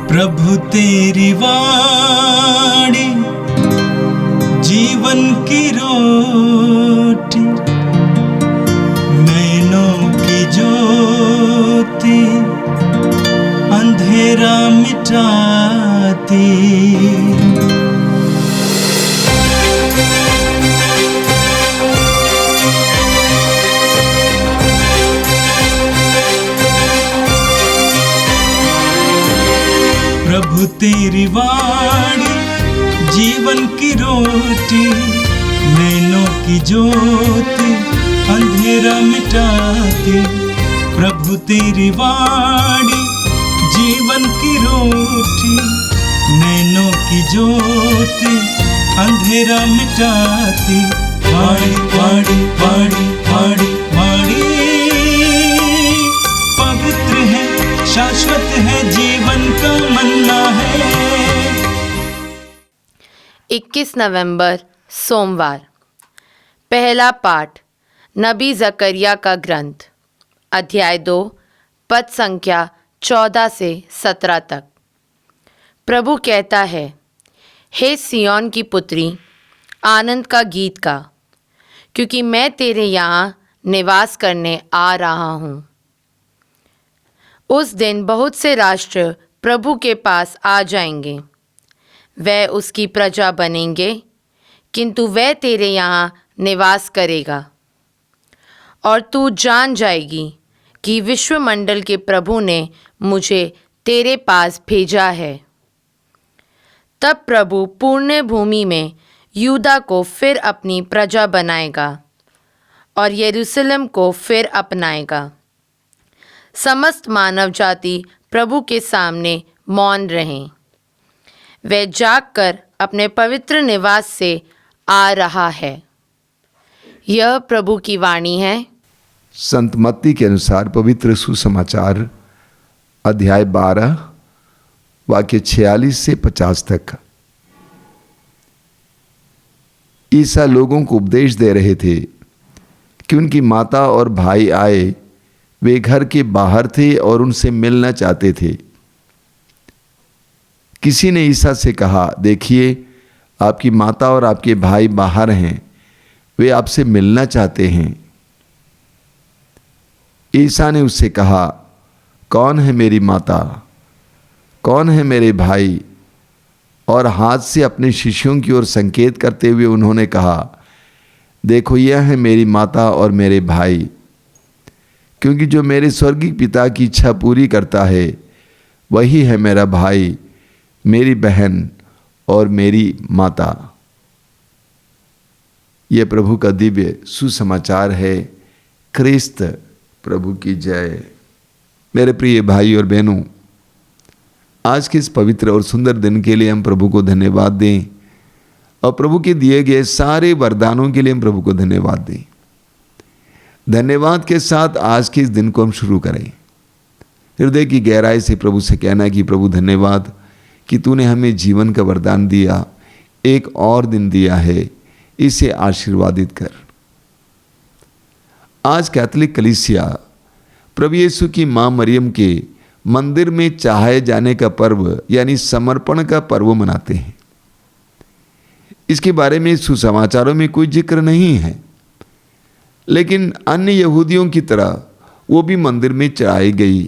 प्रभु तेरी वाणी जीवन की रोटी, नैनों की ज्योति अंधेरा मिटाती। प्रभु तेरी वाणी जीवन की रोटी, नैनों की ज्योति अंधेरा मिटाती। प्रभु तेरी वाणी जीवन की रोटी, नैनों की ज्योति अंधेरा मिटाती। वाणी वाणी वाणी वाणी वाणी पवित्र है, शाश्वत है, जीवन का मन्ना है। 21 नवंबर सोमवार। पहला पाठ नबी जकरिया का ग्रंथ, अध्याय 2, पद संख्या 14 से 17 तक। प्रभु कहता है, हे सिय्योन की पुत्री, आनंद का गीत गा, क्योंकि मैं तेरे यहाँ निवास करने आ रहा हूँ। उस दिन बहुत से राष्ट्र प्रभु के पास आ जाएंगे, वह उसकी प्रजा बनेंगे, किंतु वह तेरे यहाँ निवास करेगा। और तू जान जाएगी कि विश्वमंडल के प्रभु ने मुझे तेरे पास भेजा है। तब प्रभु पूर्ण भूमि में यूदा को फिर अपनी प्रजा बनाएगा और यरूशलेम को फिर अपनाएगा। समस्त मानव जाति प्रभु के सामने मौन रहें। वह जागकर अपने पवित्र निवास से आ रहा है। यह प्रभु की वाणी है। संत मत्ती के अनुसार पवित्र सुसमाचार अध्याय 12 वाक्य 46 से 50 तक। ईसा लोगों को उपदेश दे रहे थे कि उनकी माता और भाई आए। वे घर के बाहर थे और उनसे मिलना चाहते थे। किसी ने ईसा से कहा, देखिए, आपकी माता और आपके भाई बाहर हैं, वे आपसे मिलना चाहते हैं। ईसा ने उससे कहा, कौन है मेरी माता, कौन है मेरे भाई? और हाथ से अपने शिष्यों की ओर संकेत करते हुए उन्होंने कहा, देखो, यह है मेरी माता और मेरे भाई। क्योंकि जो मेरे स्वर्गीय पिता की इच्छा पूरी करता है, वही है मेरा भाई, मेरी बहन और मेरी माता। यह प्रभु का दिव्य सुसमाचार है। क्रिस्त प्रभु की जय। मेरे प्रिय भाई और बहनों, आज के इस पवित्र और सुंदर दिन के लिए हम प्रभु को धन्यवाद दें और प्रभु के दिए गए सारे वरदानों के लिए हम प्रभु को धन्यवाद दें। धन्यवाद के साथ आज के इस दिन को हम शुरू करें। हृदय की गहराई से प्रभु से कहना कि प्रभु धन्यवाद कि तूने हमें जीवन का वरदान दिया, एक और दिन दिया है, इसे आशीर्वादित कर। आज कैथोलिक कलीसिया प्रभु यीशु की मां मरियम के मंदिर में चढ़ाए जाने का पर्व यानी समर्पण का पर्व मनाते हैं। इसके बारे में सुसमाचारों में कोई जिक्र नहीं है, लेकिन अन्य यहूदियों की तरह वो भी मंदिर में चढ़ाई गई।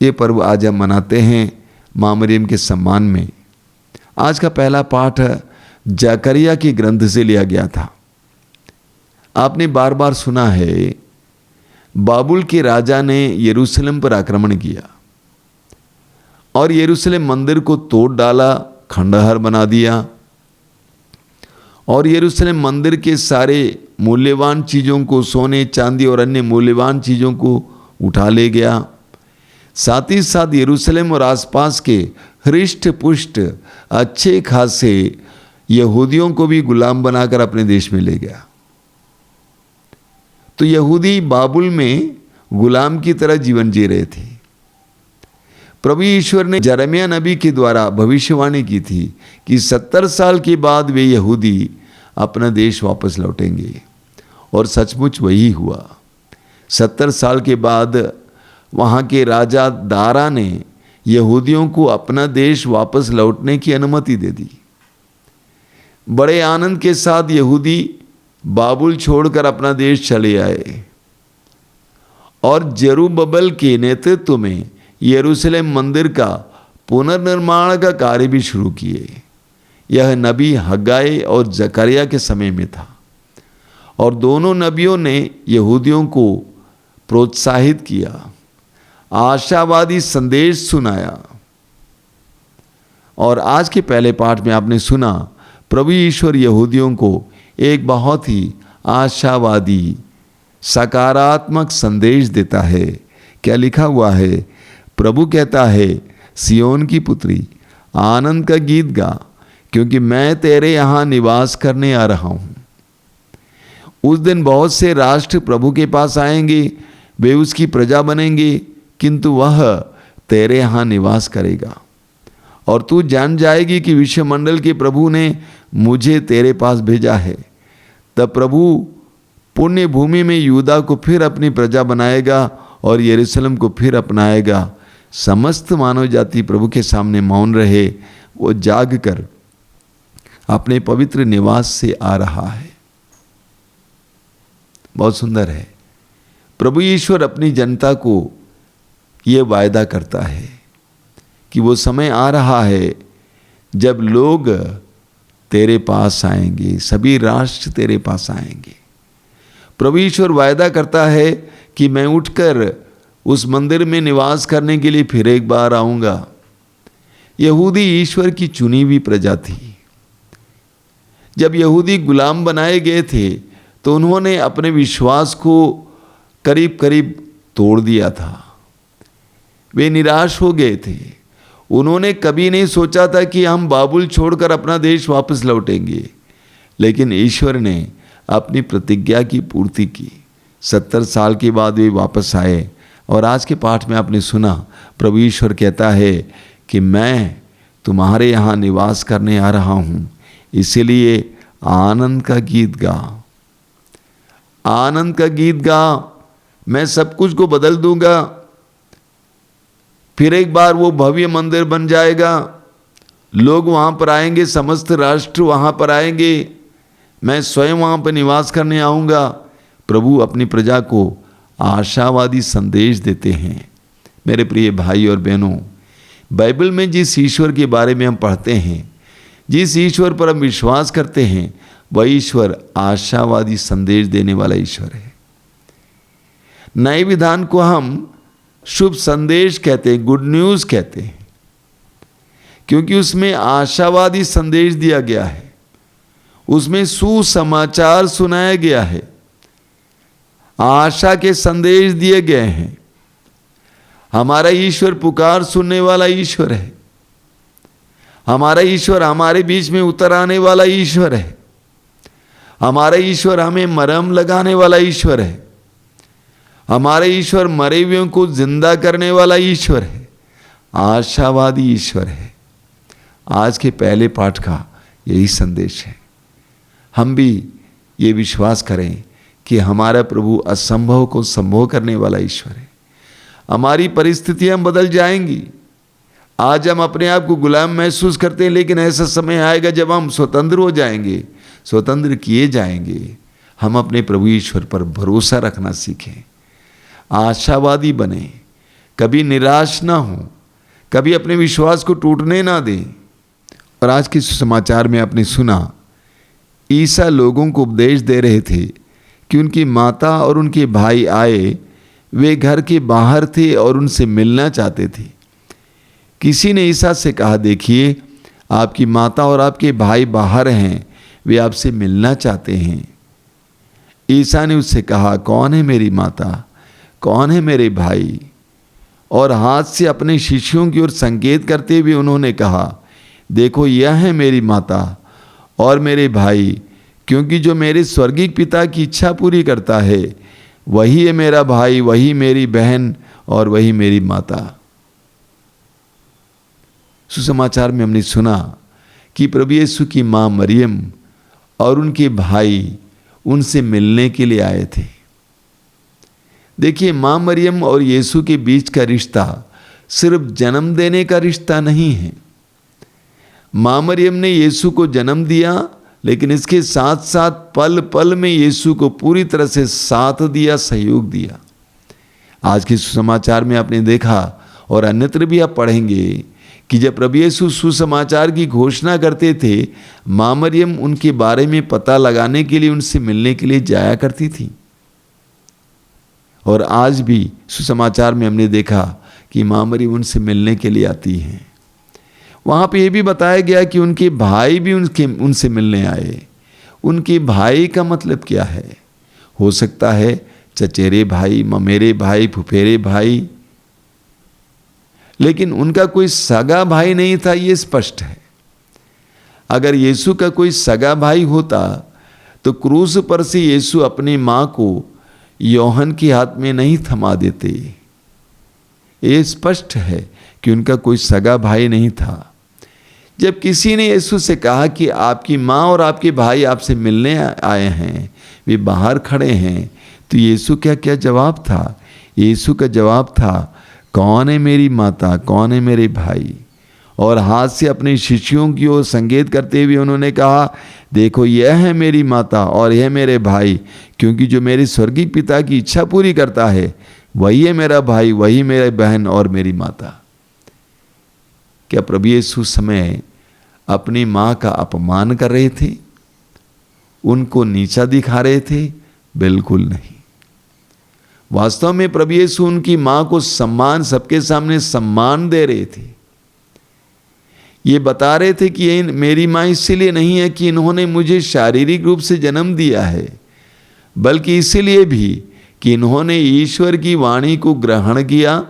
ये पर्व आज हम मनाते हैं मां मरियम के सम्मान में। आज का पहला पाठ जकरिया के ग्रंथ से लिया गया था। आपने बार बार सुना है, बाबुल के राजा ने यरूशलेम पर आक्रमण किया और यरूशलेम मंदिर को तोड़ डाला, खंडहर बना दिया और यरूशलेम मंदिर के सारे मूल्यवान चीज़ों को, सोने चांदी और अन्य मूल्यवान चीज़ों को उठा ले गया। साथ ही साथ यरूशलेम और आसपास के हृष्ट पुष्ट अच्छे खासे यहूदियों को भी गुलाम बनाकर अपने देश में ले गया। तो यहूदी बाबुल में गुलाम की तरह जीवन जी रहे थे। प्रभु ईश्वर ने यिर्मयाह नबी के द्वारा भविष्यवाणी की थी कि 70 साल के बाद वे यहूदी अपना देश वापस लौटेंगे, और सचमुच वही हुआ। 70 साल के बाद वहाँ के राजा दारा ने यहूदियों को अपना देश वापस लौटने की अनुमति दे दी। बड़े आनंद के साथ यहूदी बाबुल छोड़कर अपना देश चले आए और जरुब्बाबेल के नेतृत्व में यरूशलेम मंदिर का पुनर्निर्माण का कार्य भी शुरू किए। यह नबी हग्गाई और जकरिया के समय में था और दोनों नबियों ने यहूदियों को प्रोत्साहित किया, आशावादी संदेश सुनाया। और आज के पहले पाठ में आपने सुना प्रभु ईश्वर यहूदियों को एक बहुत ही आशावादी सकारात्मक संदेश देता है। क्या लिखा हुआ है? प्रभु कहता है, सियोन की पुत्री आनंद का गीत गा, क्योंकि मैं तेरे यहाँ निवास करने आ रहा हूँ। उस दिन बहुत से राष्ट्र प्रभु के पास आएंगे, वे उसकी प्रजा बनेंगे, किंतु वह तेरे यहाँ निवास करेगा। और तू जान जाएगी कि विश्वमंडल के प्रभु ने मुझे तेरे पास भेजा है। तब प्रभु पुण्य भूमि में यूदा को फिर अपनी प्रजा बनाएगा और यरूशलेम को फिर अपनाएगा। समस्त मानव जाति प्रभु के सामने मौन रहे, वो जाग कर अपने पवित्र निवास से आ रहा है। बहुत सुंदर है। प्रभु ईश्वर अपनी जनता को ये वायदा करता है कि वो समय आ रहा है जब लोग तेरे पास आएंगे, सभी राष्ट्र तेरे पास आएंगे। प्रभु ईश्वर वायदा करता है कि मैं उठकर उस मंदिर में निवास करने के लिए फिर एक बार आऊंगा। यहूदी ईश्वर की चुनी हुई प्रजा थी। जब यहूदी गुलाम बनाए गए थे तो उन्होंने अपने विश्वास को करीब करीब तोड़ दिया था। वे निराश हो गए थे। उन्होंने कभी नहीं सोचा था कि हम बाबुल छोड़कर अपना देश वापस लौटेंगे, लेकिन ईश्वर ने अपनी प्रतिज्ञा की पूर्ति की। 70 साल के बाद वे वापस आए और आज के पाठ में आपने सुना प्रभु ईश्वर कहता है कि मैं तुम्हारे यहाँ निवास करने आ रहा हूँ, इसीलिए आनंद का गीत गा, आनंद का गीत गा। मैं सब कुछ को बदल दूंगा। फिर एक बार वो भव्य मंदिर बन जाएगा, लोग वहाँ पर आएंगे, समस्त राष्ट्र वहाँ पर आएंगे, मैं स्वयं वहाँ पर निवास करने आऊँगा। प्रभु अपनी प्रजा को आशावादी संदेश देते हैं। मेरे प्रिय भाई और बहनों, बाइबल में जिस ईश्वर के बारे में हम पढ़ते हैं, जिस ईश्वर पर हम विश्वास करते हैं, वह ईश्वर आशावादी संदेश देने वाला ईश्वर है। नए विधान को हम शुभ संदेश कहते हैं, गुड न्यूज़ कहते हैं, क्योंकि उसमें आशावादी संदेश दिया गया है, उसमें सुसमाचार सुनाया गया है, आशा के संदेश दिए गए हैं। हमारा ईश्वर पुकार सुनने वाला ईश्वर है। हमारा ईश्वर हमारे बीच में उतर आने वाला ईश्वर है। हमारा ईश्वर हमें मरहम लगाने वाला ईश्वर है। हमारा ईश्वर मरे हुओं को जिंदा करने वाला ईश्वर है, आशावादी ईश्वर है। आज के पहले पाठ का यही संदेश है। हम भी ये विश्वास करें कि हमारा प्रभु असंभव को संभव करने वाला ईश्वर है। हमारी परिस्थितियां बदल जाएंगी। आज हम अपने आप को गुलाम महसूस करते हैं, लेकिन ऐसा समय आएगा जब हम स्वतंत्र हो जाएंगे, स्वतंत्र किए जाएंगे। हम अपने प्रभु ईश्वर पर भरोसा रखना सीखें, आशावादी बने, कभी निराश ना हो, कभी अपने विश्वास को टूटने ना दें। और आज के समाचार में आपने सुना, ईसा लोगों को उपदेश दे रहे थे कि उनकी माता और उनके भाई आए, वे घर के बाहर थे और उनसे मिलना चाहते थे। किसी ने ईसा से कहा, देखिए आपकी माता और आपके भाई बाहर हैं, वे आपसे मिलना चाहते हैं। ईसा ने उससे कहा, कौन है मेरी माता, कौन है मेरे भाई? और हाथ से अपने शिष्यों की ओर संकेत करते हुए उन्होंने कहा, देखो यह है मेरी माता और मेरे भाई, क्योंकि जो मेरे स्वर्गीय पिता की इच्छा पूरी करता है वही है मेरा भाई, वही मेरी बहन और वही मेरी माता। सुसमाचार में हमने सुना कि प्रभु यीशु की मां मरियम और उनके भाई उनसे मिलने के लिए आए थे। देखिए, मां मरियम और यीशु के बीच का रिश्ता सिर्फ जन्म देने का रिश्ता नहीं है। मां मरियम ने यीशु को जन्म दिया, लेकिन इसके साथ साथ पल पल में यीशु को पूरी तरह से साथ दिया, सहयोग दिया। आज के सुसमाचार में आपने देखा और अन्यत्र भी आप पढ़ेंगे कि जब प्रभु यीशु सुसमाचार की घोषणा करते थे, मां मरियम उनके बारे में पता लगाने के लिए, उनसे मिलने के लिए जाया करती थी। और आज भी सुसमाचार में हमने देखा कि मां मरियम उनसे मिलने के लिए आती हैं। वहाँ पे ये भी बताया गया कि उनके भाई भी उनसे मिलने आए। उनके भाई का मतलब क्या है? हो सकता है चचेरे भाई, ममेरे भाई, फुफेरे भाई, लेकिन उनका कोई सगा भाई नहीं था, ये स्पष्ट है। अगर यीशु का कोई सगा भाई होता तो क्रूस पर से यीशु अपनी मां को यूहन्ना के हाथ में नहीं थमा देते। ये स्पष्ट है कि उनका कोई सगा भाई नहीं था। जब किसी ने यीशु से कहा कि आपकी मां और आपके भाई आपसे मिलने आए हैं, वे बाहर खड़े हैं, तो यीशु क्या क्या जवाब था? यीशु का जवाब था, कौन है मेरी माता, कौन है मेरे भाई? और हाथ से अपने शिष्यों की ओर संकेत करते हुए उन्होंने कहा, देखो यह है मेरी माता और यह मेरे भाई, क्योंकि जो मेरे स्वर्गीय पिता की इच्छा पूरी करता है वही है मेरा भाई, वही मेरी बहन और मेरी माता। क्या प्रभु यीशु समय अपनी मां का अपमान कर रहे थे? उनको नीचा दिखा रहे थे? बिल्कुल नहीं। वास्तव में प्रभु यीशु उनकी मां को सम्मान, सबके सामने सम्मान दे रहे थे। ये बता रहे थे कि ये मेरी मां इसलिए नहीं है कि इन्होंने मुझे शारीरिक रूप से जन्म दिया है, बल्कि इसलिए भी कि इन्होंने ईश्वर की वाणी को ग्रहण किया,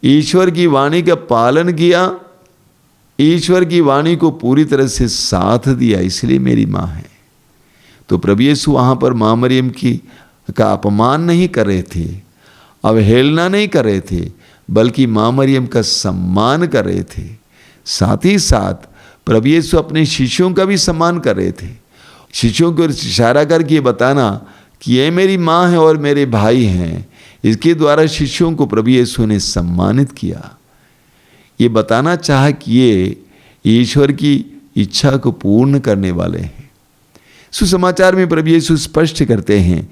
ईश्वर की वाणी का पालन किया, ईश्वर की वाणी को पूरी तरह से साथ दिया, इसलिए मेरी मां है। तो प्रभु यीशु वहां पर मां मरियम का अपमान नहीं कर रहे थे, अवहेलना नहीं कर रहे थे, बल्कि मां मरियम का सम्मान कर रहे थे। साथ ही साथ प्रभु यीशु अपने शिष्यों का भी सम्मान कर रहे थे। शिष्यों को इशारा करके बताना कि ये मेरी मां है और मेरे भाई हैं, इसके द्वारा शिष्यों को प्रभु यीशु ने सम्मानित किया। ये बताना चाहा कि ये ईश्वर की इच्छा को पूर्ण करने वाले हैं। सुसमाचार में प्रभु यीशु स्पष्ट करते हैं,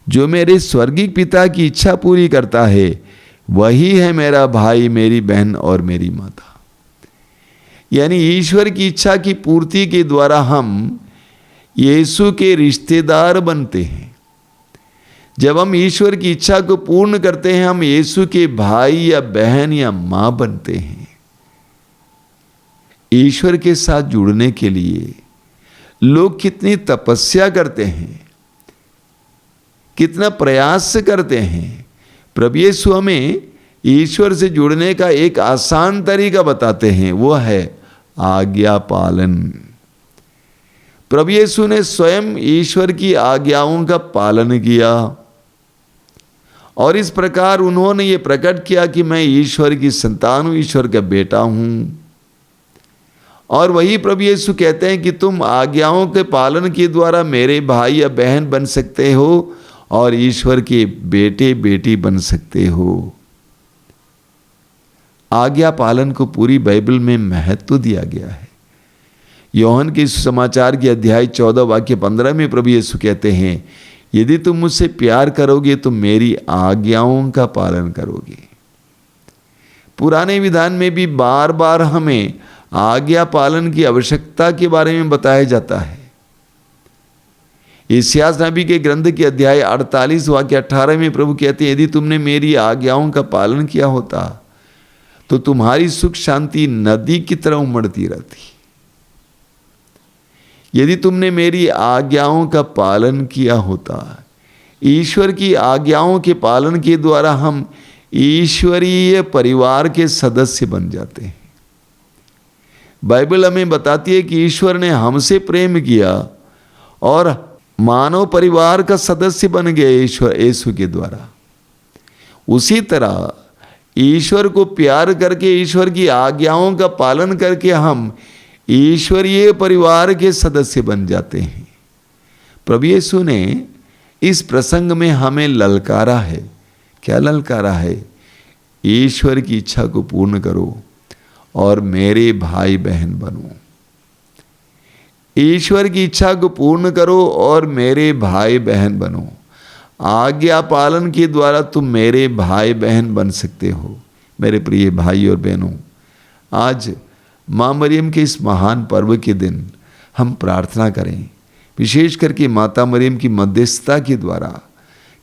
जो मेरे स्वर्गीय पिता की इच्छा पूरी करता है वही है मेरा भाई, मेरी बहन और मेरी माता। यानी ईश्वर की इच्छा की पूर्ति के द्वारा हम यीशु के रिश्तेदार बनते हैं। जब हम ईश्वर की इच्छा को पूर्ण करते हैं, हम यीशु के भाई या बहन या मां बनते हैं। ईश्वर के साथ जुड़ने के लिए लोग कितनी तपस्या करते हैं, कितना प्रयास करते हैं। प्रभु यीशु हमें ईश्वर से जुड़ने का एक आसान तरीका बताते हैं, वो है आज्ञा पालन। प्रभु यीशु ने स्वयं ईश्वर की आज्ञाओं का पालन किया और इस प्रकार उन्होंने ये प्रकट किया कि मैं ईश्वर की संतान हूं, ईश्वर का बेटा हूं। और वही प्रभु यीशु कहते हैं कि तुम आज्ञाओं के पालन के द्वारा मेरे भाई या बहन बन सकते हो और ईश्वर के बेटे बेटी बन सकते हो। आज्ञा पालन को पूरी बाइबल में महत्व दिया गया है। यूहन्ना के सुसमाचार के अध्याय 14 वाक्य 15 में प्रभु यीशु कहते हैं, यदि तुम मुझसे प्यार करोगे तो मेरी आज्ञाओं का पालन करोगे। पुराने विधान में भी बार बार हमें आज्ञा पालन की आवश्यकता के बारे में बताया जाता है। इस्यास नबी के ग्रंथ के अध्याय 48 वाक्य 18 में प्रभु कहते हैं, यदि तुमने मेरी आज्ञाओं का पालन किया होता तो तुम्हारी सुख शांति नदी की तरह उमड़ती रहती। यदि तुमने मेरी आज्ञाओं का पालन किया होता। ईश्वर की आज्ञाओं के पालन के द्वारा हम ईश्वरीय परिवार के सदस्य बन जाते हैं। बाइबल हमें बताती है कि ईश्वर ने हमसे प्रेम किया और मानव परिवार का सदस्य बन गए ईश्वर यीशु के द्वारा। उसी तरह ईश्वर को प्यार करके, ईश्वर की आज्ञाओं का पालन करके हम ईश्वरीय परिवार के सदस्य बन जाते हैं। प्रभु यीशु ने इस प्रसंग में हमें ललकारा है। क्या ललकारा है? ईश्वर की इच्छा को पूर्ण करो और मेरे भाई बहन बनो। ईश्वर की इच्छा को पूर्ण करो और मेरे भाई बहन बनो। आज्ञा पालन के द्वारा तुम मेरे भाई बहन बन सकते हो। मेरे प्रिय भाई और बहनों, आज माँ मरियम के इस महान पर्व के दिन हम प्रार्थना करें, विशेष करके माता मरियम की मध्यस्थता के द्वारा,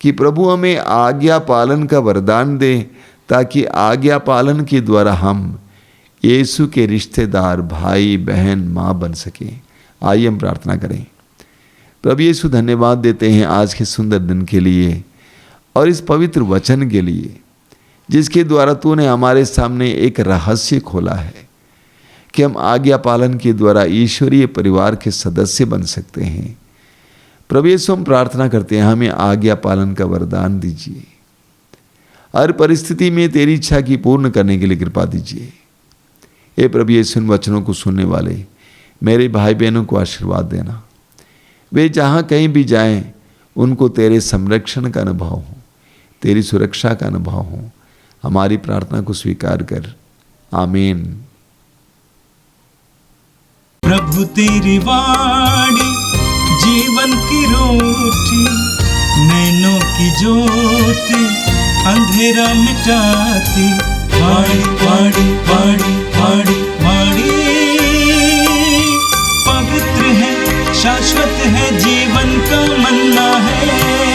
कि प्रभु हमें आज्ञा पालन का वरदान दे, ताकि आज्ञा पालन के द्वारा हम यीशु के रिश्तेदार, भाई बहन, माँ बन सकें। आइए हम प्रार्थना करें। प्रभु यीशु, धन्यवाद देते हैं आज के सुंदर दिन के लिए और इस पवित्र वचन के लिए, जिसके द्वारा तूने हमारे सामने एक रहस्य खोला है कि हम आज्ञा पालन के द्वारा ईश्वरीय परिवार के सदस्य बन सकते हैं। प्रभु यीशु, हम प्रार्थना करते हैं, हमें आज्ञा पालन का वरदान दीजिए। हर परिस्थिति में तेरी इच्छा की पूर्ण करने के लिए कृपा दीजिए। हे प्रभु यीशु, इन वचनों को सुनने वाले मेरे भाई बहनों को आशीर्वाद देना। वे जहाँ कहीं भी जाएं, उनको तेरे संरक्षण का अनुभव हो, तेरी सुरक्षा का अनुभव हो। हमारी प्रार्थना को स्वीकार कर। आमीन। प्रभु तेरी वाणी जीवन की रोटी, नैनों की ज्योति अंधेरा मिटाती। वाणी वाणी वाणी वाणी वाणी पवित्र है, शाश्वत है, जीवन का मन्ना है।